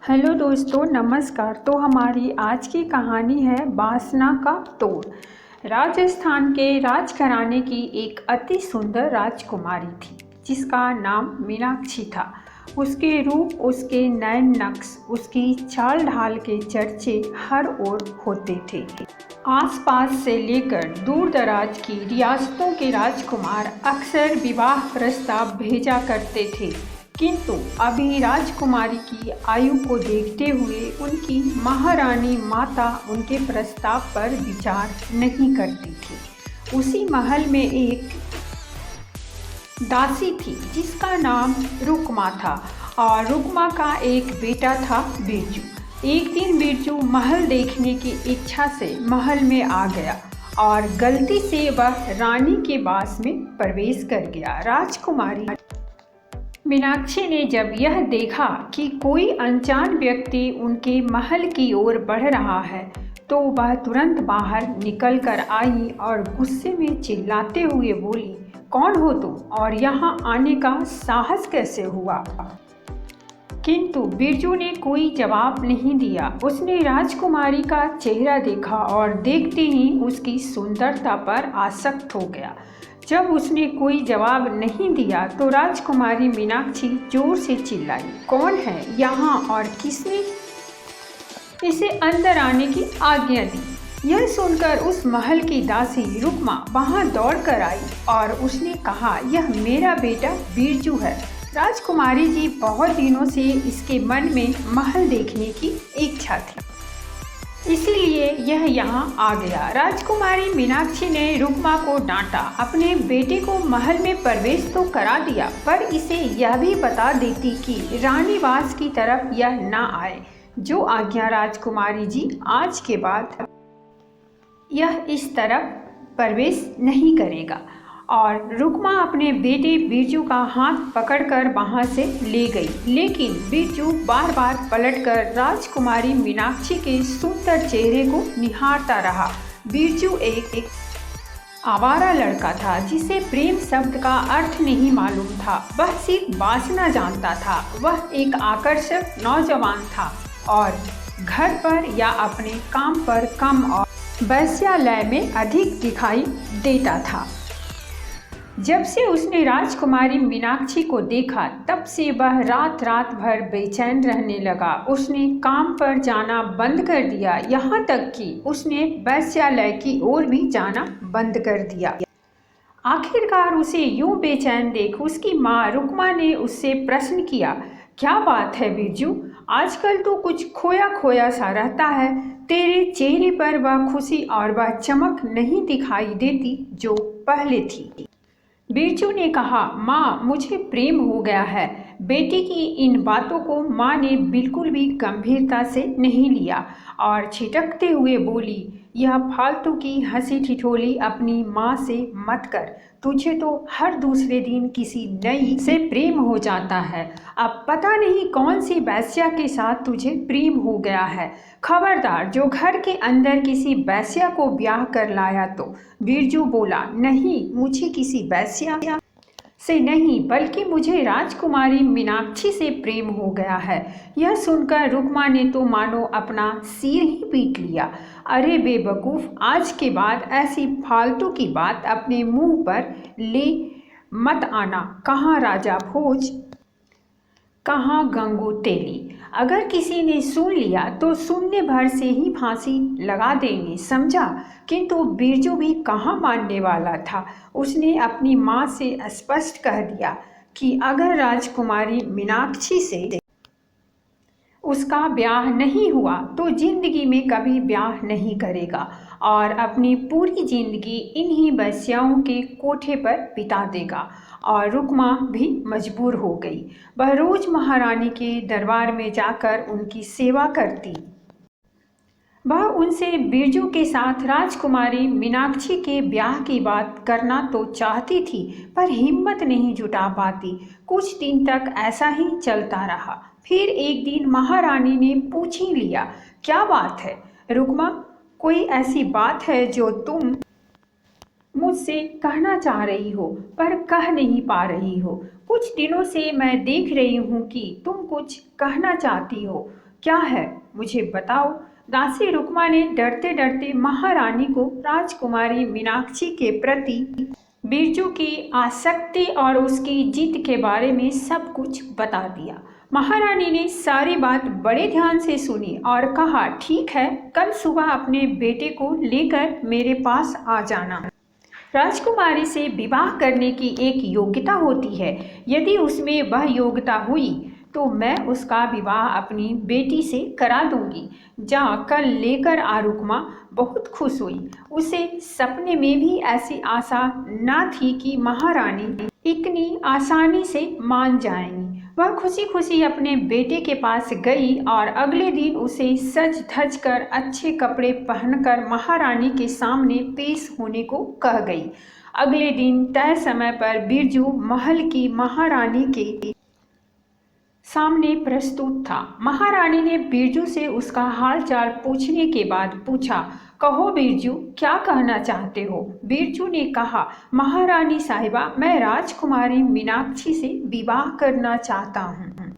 Hello दोस्तों, नमस्कार। तो हमारी आज की कहानी है बासना का तोड़। राजस्थान के राजघराने की एक अति सुंदर राजकुमारी थी जिसका नाम मीनाक्षी था। उसके रूप, उसके नयन नक्श, उसकी चाल ढाल के चर्चे हर ओर होते थे। आसपास से लेकर दूर दराज की रियासतों के राजकुमार अक्सर विवाह प्रस्ताव भेजा करते थे, किंतु अभी राजकुमारी की आयु को देखते हुए उनकी महारानी माता उनके प्रस्ताव पर विचार नहीं करती थी। उसी महल में एक दासी थी जिसका नाम रुक्मा था और रुक्मा का एक बेटा था बिरजू। एक दिन बिरजू महल देखने की इच्छा से महल में आ गया और गलती से वह रानी के बास में प्रवेश कर गया। राजकुमारी मीनाक्षी ने जब यह देखा कि कोई अनजान व्यक्ति उनके महल की ओर बढ़ रहा है तो वह तुरंत बाहर निकल कर आई और गुस्से में चिल्लाते हुए बोली, कौन हो तुम और यहाँ आने का साहस कैसे हुआ? किंतु बिरजू ने कोई जवाब नहीं दिया। उसने राजकुमारी का चेहरा देखा और देखते ही उसकी सुंदरता पर आसक्त हो गया। जब उसने कोई जवाब नहीं दिया तो राजकुमारी मीनाक्षी जोर से चिल्लाई, कौन है यहाँ और किसने इसे अंदर आने की आज्ञा दी? यह सुनकर उस महल की दासी रुक्मा वहां दौड़ कर आई और उसने कहा, यह मेरा बेटा बिरजू है। राजकुमारी जी, बहुत दिनों से इसके मन में महल देखने की इच्छा थी, इसीलिए यह यहाँ आ गया। राजकुमारी मीनाक्षी ने रुक्मा को डांटा। अपने बेटे को महल में प्रवेश तो करा दिया, पर इसे यह भी बता देती कि रानीवास की तरफ यह ना आए। जो आज्ञा राजकुमारी जी, आज के बाद यह इस तरफ प्रवेश नहीं करेगा। और रुक्मा अपने बेटे बिरजू का हाथ पकड़कर वहां से ले गई, लेकिन बिरजू बार बार पलटकर राजकुमारी मीनाक्षी के सुंदर चेहरे को निहारता रहा। बिरजू एक आवारा लड़का था जिसे प्रेम शब्द का अर्थ नहीं मालूम था। वह सिर्फ बासना जानता था। वह एक आकर्षक नौजवान था और घर पर या अपने काम पर कम और वेश्यालय में अधिक दिखाई देता था। जब से उसने राजकुमारी मीनाक्षी को देखा तब से वह रात रात भर बेचैन रहने लगा। उसने काम पर जाना बंद कर दिया, यहाँ तक कि उसने वेश्यालय की ओर भी जाना बंद कर दिया। आखिरकार उसे यूं बेचैन देख उसकी माँ रुक्मा ने उससे प्रश्न किया, क्या बात है बिरजू, आजकल तो कुछ खोया खोया सा रहता है। तेरे चेहरे पर वह खुशी और वह चमक नहीं दिखाई देती जो पहले थी। बिरजू ने कहा, माँ, मुझे प्रेम हो गया है। बेटी की इन बातों को माँ ने बिल्कुल भी गंभीरता से नहीं लिया और छिटकते हुए बोली, यह फालतू की हंसी ठिठोली अपनी माँ से मत कर। तुझे तो हर दूसरे दिन किसी नई से प्रेम हो जाता है। अब पता नहीं कौन सी वेश्या के साथ तुझे प्रेम हो गया है। खबरदार, जो घर के अंदर किसी वेश्या को ब्याह कर लाया तो। बिरजू बोला, नहीं, मुझे किसी वेश्या से नहीं बल्कि मुझे राजकुमारी मीनाक्षी से प्रेम हो गया है। यह सुनकर रुक्मा ने तो मानो अपना सिर ही पीट लिया। अरे बेवकूफ़, आज के बाद ऐसी फालतू की बात अपने मुंह पर ले मत आना। कहाँ राजा भोज, कहाँ गंगू तेली। अगर किसी ने सुन लिया तो सुनने भर से ही फांसी लगा देंगे, समझा? किंतु बिरजू भी कहाँ मानने वाला था। उसने अपनी माँ से स्पष्ट कह दिया कि अगर राजकुमारी मीनाक्षी से उसका ब्याह नहीं हुआ तो जिंदगी में कभी ब्याह नहीं करेगा और अपनी पूरी जिंदगी इन्हीं वेश्याओं के कोठे पर बिता देगा। और रुक्मा भी मजबूर हो गई। वह रोज महारानी के दरबार में जाकर उनकी सेवा करती। वह उनसे बिरजू के साथ राजकुमारी मीनाक्षी के ब्याह की बात करना तो चाहती थी, पर हिम्मत नहीं जुटा पाती। कुछ दिन तक ऐसा ही चलता रहा। फिर एक दिन महारानी ने पूछ ही लिया, क्या बात है रुक्मा, कोई ऐसी बात है जो तुम मुझसे कहना चाह रही हो पर कह नहीं पा रही हो? कुछ दिनों से मैं देख रही हूँ कि तुम कुछ कहना चाहती हो, क्या है, मुझे बताओ। दासी रुक्मा ने डरते डरते महारानी को राजकुमारी मीनाक्षी के प्रति बिरजू की आसक्ति और उसकी जिद के बारे में सब कुछ बता दिया। महारानी ने सारी बात बड़े ध्यान से सुनी और कहा, ठीक है, कल सुबह अपने बेटे को लेकर मेरे पास आ जाना। राजकुमारी से विवाह करने की एक योग्यता होती है। यदि उसमें वह योग्यता हुई तो मैं उसका विवाह अपनी बेटी से करा दूंगी। जा, कल लेकर आ। रुक्मा बहुत खुश हुई। उसे सपने में भी ऐसी आशा न थी कि महारानी इतनी आसानी से मान जाएंगी। वह खुशी खुशी अपने बेटे के पास गई और अगले दिन उसे सज धज कर अच्छे कपड़े पहनकर महारानी के सामने पेश होने को कह गई। अगले दिन तय समय पर बिरजू महल की महारानी के सामने प्रस्तुत था। महारानी ने बिरजू से उसका हालचाल पूछने के बाद पूछा, कहो बिरजू, क्या कहना चाहते हो? बिरजू ने कहा, महारानी साहिबा, मैं राजकुमारी मीनाक्षी से विवाह करना चाहता हूँ।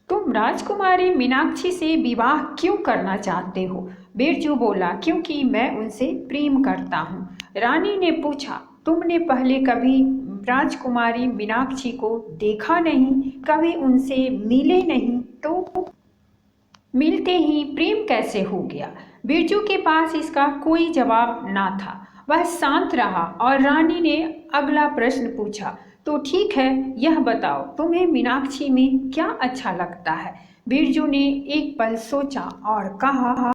तुम राजकुमारी मीनाक्षी से विवाह क्यों करना चाहते हो? बिरजू बोला, क्योंकि मैं उनसे प्रेम करता हूँ। रानी ने पूछा, तुमने पहले कभी राजकुमारी मीनाक्षी को देखा नहीं, कभी उनसे मिले नहीं, तो मिलते ही प्रेम कैसे हो गया? बिरजू के पास इसका कोई जवाब ना था। वह शांत रहा और रानी ने अगला प्रश्न पूछा, तो ठीक है, यह बताओ, तुम्हें मीनाक्षी में क्या अच्छा लगता है? बिरजू ने एक पल सोचा और कहा,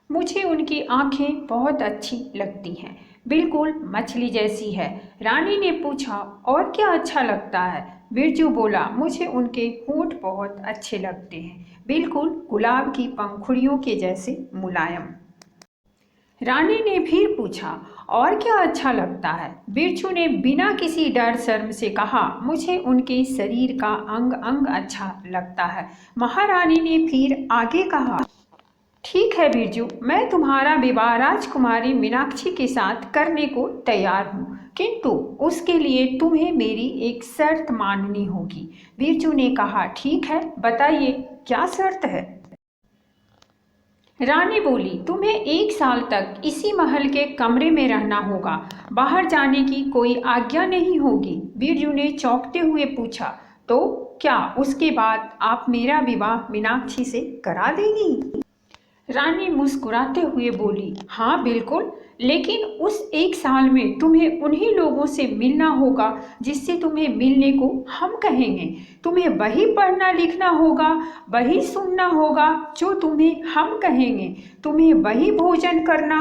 मुझे उनकी आंखें बहुत अच्छी लगती हैं, बिल्कुल मछली जैसी है। रानी ने पूछा, और क्या अच्छा लगता है? बिरजू बोला, मुझे उनके होंठ बहुत अच्छे लगते हैं, बिल्कुल गुलाब की पंखुड़ियों के जैसे मुलायम। रानी ने फिर पूछा, और क्या अच्छा लगता है? बिरजू ने बिना किसी डर शर्म से कहा, मुझे उनके शरीर का अंग अंग अच्छा लगता है। महारानी ने फिर आगे कहा, ठीक है बिरजू, मैं तुम्हारा विवाह राजकुमारी मीनाक्षी के साथ करने को तैयार हूँ, किंतु उसके लिए तुम्हें मेरी एक शर्त माननी होगी। बिरजू ने कहा, ठीक है, बताइए क्या शर्त है? रानी बोली, तुम्हें 1 साल तक इसी महल के कमरे में रहना होगा, बाहर जाने की कोई आज्ञा नहीं होगी। बिरजू ने चौंकते हुए पूछा, तो क्या उसके बाद आप मेरा विवाह मीनाक्षी से करा देंगी? रानी मुस्कुराते हुए बोली, हाँ बिल्कुल, लेकिन उस 1 साल में तुम्हें उन्हीं लोगों से मिलना होगा जिससे तुम्हें मिलने को हम कहेंगे। तुम्हें वही पढ़ना लिखना होगा, वही सुनना होगा जो तुम्हें हम कहेंगे। तुम्हें वही भोजन करना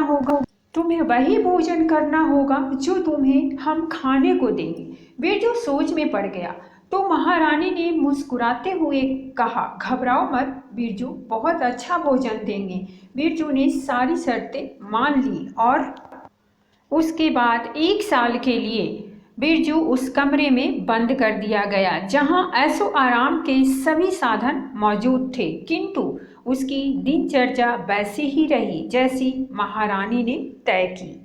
होगा जो तुम्हें हम खाने को देंगे। बिरजू सोच में पड़ गया तो महारानी ने मुस्कुराते हुए कहा, घबराओ मत बिरजू, बहुत अच्छा भोजन देंगे। बिरजू ने सारी शर्तें मान ली और उसके बाद 1 साल के लिए बिरजू उस कमरे में बंद कर दिया गया जहां ऐशो आराम के सभी साधन मौजूद थे, किंतु उसकी दिनचर्या वैसी ही रही जैसी महारानी ने तय की।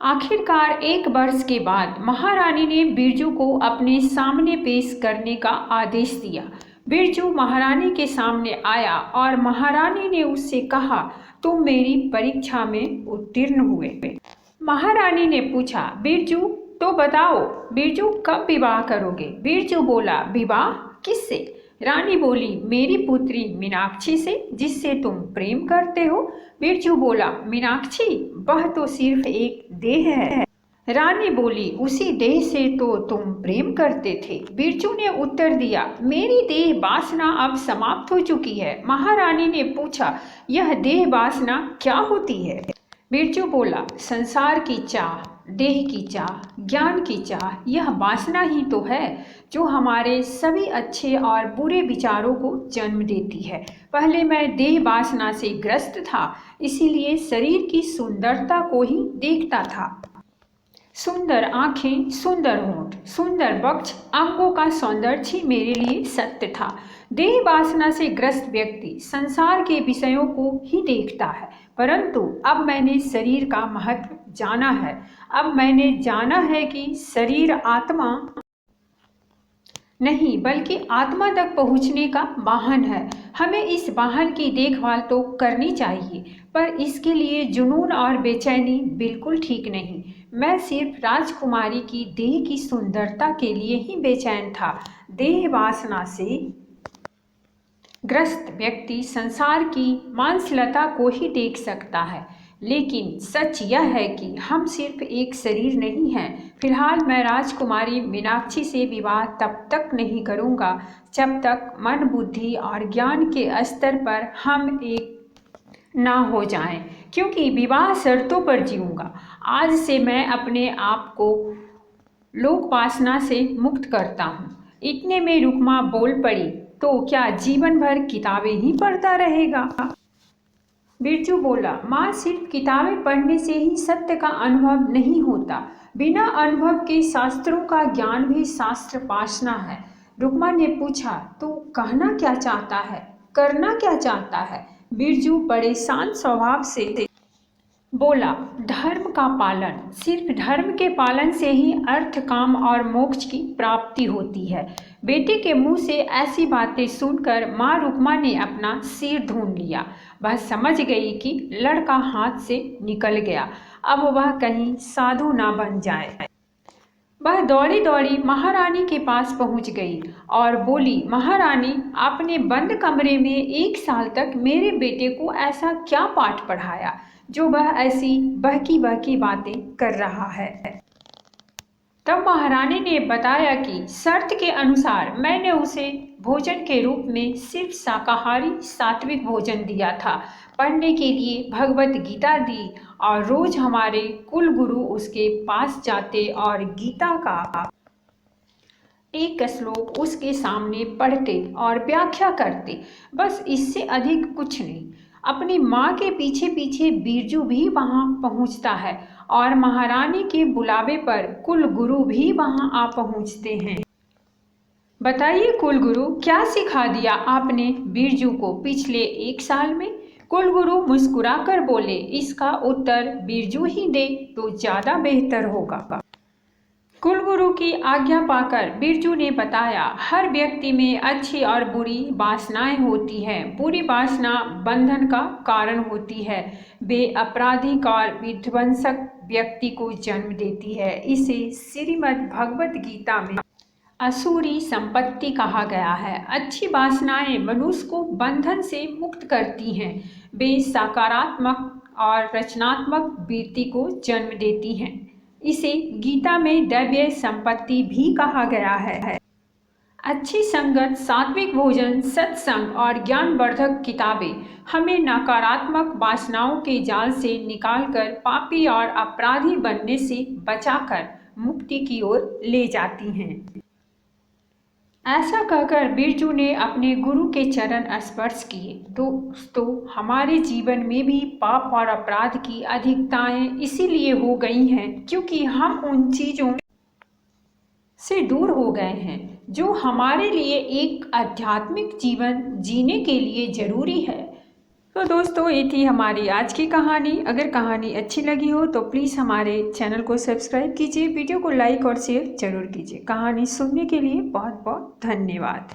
आखिरकार 1 वर्ष के बाद महारानी ने बिरजू को अपने सामने पेश करने का आदेश दिया। बिरजू महारानी के सामने आया और महारानी ने उससे कहा, तुम मेरी परीक्षा में उत्तीर्ण हुए। महारानी ने पूछा, बिरजू तो बताओ, बिरजू कब विवाह करोगे? बिरजू बोला, विवाह किससे? रानी बोली, मेरी पुत्री मीनाक्षी से, जिससे तुम प्रेम करते हो। बिरजू बोला, मीनाक्षी? वह तो सिर्फ एक देह है। रानी बोली, उसी देह से तो तुम प्रेम करते थे। बिरजू ने उत्तर दिया, मेरी देह वासना अब समाप्त हो चुकी है। महारानी ने पूछा, यह देह वासना क्या होती है? बिरजू बोला, संसार की चाह, देह की चाह, ज्ञान की चाह, यह वासना ही तो है जो हमारे सभी अच्छे और बुरे विचारों को जन्म देती है। पहले मैं देह वासना से ग्रस्त था, इसीलिए शरीर की सुंदरता को ही देखता था। सुंदर आंखें, सुंदर होंठ, सुंदर वक्ष, अंगों का सौंदर्य ही मेरे लिए सत्य था। देह वासना से ग्रस्त व्यक्ति संसार के विषयों को ही देखता है, परंतु अब मैंने शरीर का महत्व जाना है। अब मैंने जाना है कि शरीर आत्मा नहीं बल्कि आत्मा तक पहुंचने का वाहन है। हमें इस वाहन की देखभाल तो करनी चाहिए, पर इसके लिए जुनून और बेचैनी बिल्कुल ठीक नहीं। मैं सिर्फ राजकुमारी की देह की सुंदरता के लिए ही बेचैन था। देह वासना से ग्रस्त व्यक्ति संसार की मांसलता को ही देख सकता है, लेकिन सच यह है कि हम सिर्फ एक शरीर नहीं हैं। फिलहाल मैं राजकुमारी मीनाक्षी से विवाह तब तक नहीं करूंगा जब तक मन, बुद्धि और ज्ञान के स्तर पर हम एक ना हो जाएं, क्योंकि विवाह शर्तों पर जीऊंगा। आज से मैं अपने आप को लोक वासना से मुक्त करता हूँ। इतने में रुक्मा बोल पड़ी, तो क्या जीवन भर किताबें ही पढ़ता रहेगा? बिरजू बोला, माँ, सिर्फ किताबें पढ़ने से ही सत्य का अनुभव नहीं होता। बिना अनुभव के शास्त्रों का ज्ञान भी शास्त्र वासना है। रुक्मा ने पूछा, तो कहना क्या चाहता है, करना क्या चाहता है? बिरजू बड़े शांत स्वभाव से बोला, धर्म का पालन। सिर्फ धर्म के पालन से ही अर्थ, काम और मोक्ष की प्राप्ति होती है। बेटे के मुंह से ऐसी बातें सुनकर माँ रुक्मा ने अपना सिर ढूंढ लिया। वह समझ गई कि लड़का हाथ से निकल गया, अब वह कहीं साधु ना बन जाए। वह दौड़ी दौड़ी महारानी के पास पहुंच गई और बोली, महारानी, आपने बंद कमरे में 1 साल तक मेरे बेटे को ऐसा क्या पाठ पढ़ाया जो वह ऐसी बहकी बहकी बातें कर रहा है? तब महारानी ने बताया कि शर्त के अनुसार मैंने उसे भोजन के रूप में सिर्फ शाकाहारी सात्विक भोजन दिया था, पढ़ने के लिए भगवत गीता दी और रोज हमारे कुल गुरु उसके पास जाते और गीता का एक श्लोक उसके सामने पढ़ते और व्याख्या करते, बस इससे अधिक कुछ नहीं। अपनी माँ के पीछे पीछे बिरजू भी वहाँ पहुँचता है और महारानी के बुलावे पर कुल गुरु भी वहाँ आ पहुँचते हैं। बताइए कुलगुरु, क्या सिखा दिया आपने बिरजू को पिछले 1 साल में? कुलगुरु मुस्कुराकर बोले, इसका उत्तर बिरजू ही दे तो ज़्यादा बेहतर होगा। कुलगुरु की आज्ञा पाकर बिरजू ने बताया, हर व्यक्ति में अच्छी और बुरी वासनाएं होती हैं। बुरी वासना बंधन का कारण होती है। वे आपराधिक और विध्वंसक व्यक्ति को जन्म देती है। इसे श्रीमद् भगवत गीता में असुरी संपत्ति कहा गया है। अच्छी वासनाएं मनुष्य को बंधन से मुक्त करती हैं। वे सकारात्मक और रचनात्मक वृत्ति को जन्म देती हैं। इसे गीता में दैवीय संपत्ति भी कहा गया है। अच्छी संगत, सात्विक भोजन, सत्संग और ज्ञानवर्धक किताबें हमें नकारात्मक वासनाओं के जाल से निकालकर पापी और अपराधी बनने से बचाकर मुक्ति की ओर ले जाती हैं। ऐसा कहकर बिरजू ने अपने गुरु के चरण स्पर्श किए। दोस्तों, हमारे जीवन में भी पाप और अपराध की अधिकताएं इसीलिए हो गई हैं क्योंकि हम उन चीज़ों से दूर हो गए हैं जो हमारे लिए एक आध्यात्मिक जीवन जीने के लिए जरूरी है। तो दोस्तों, ये थी हमारी आज की कहानी। अगर कहानी अच्छी लगी हो तो प्लीज़ हमारे चैनल को सब्सक्राइब कीजिए, वीडियो को लाइक और शेयर जरूर कीजिए। कहानी सुनने के लिए बहुत बहुत धन्यवाद।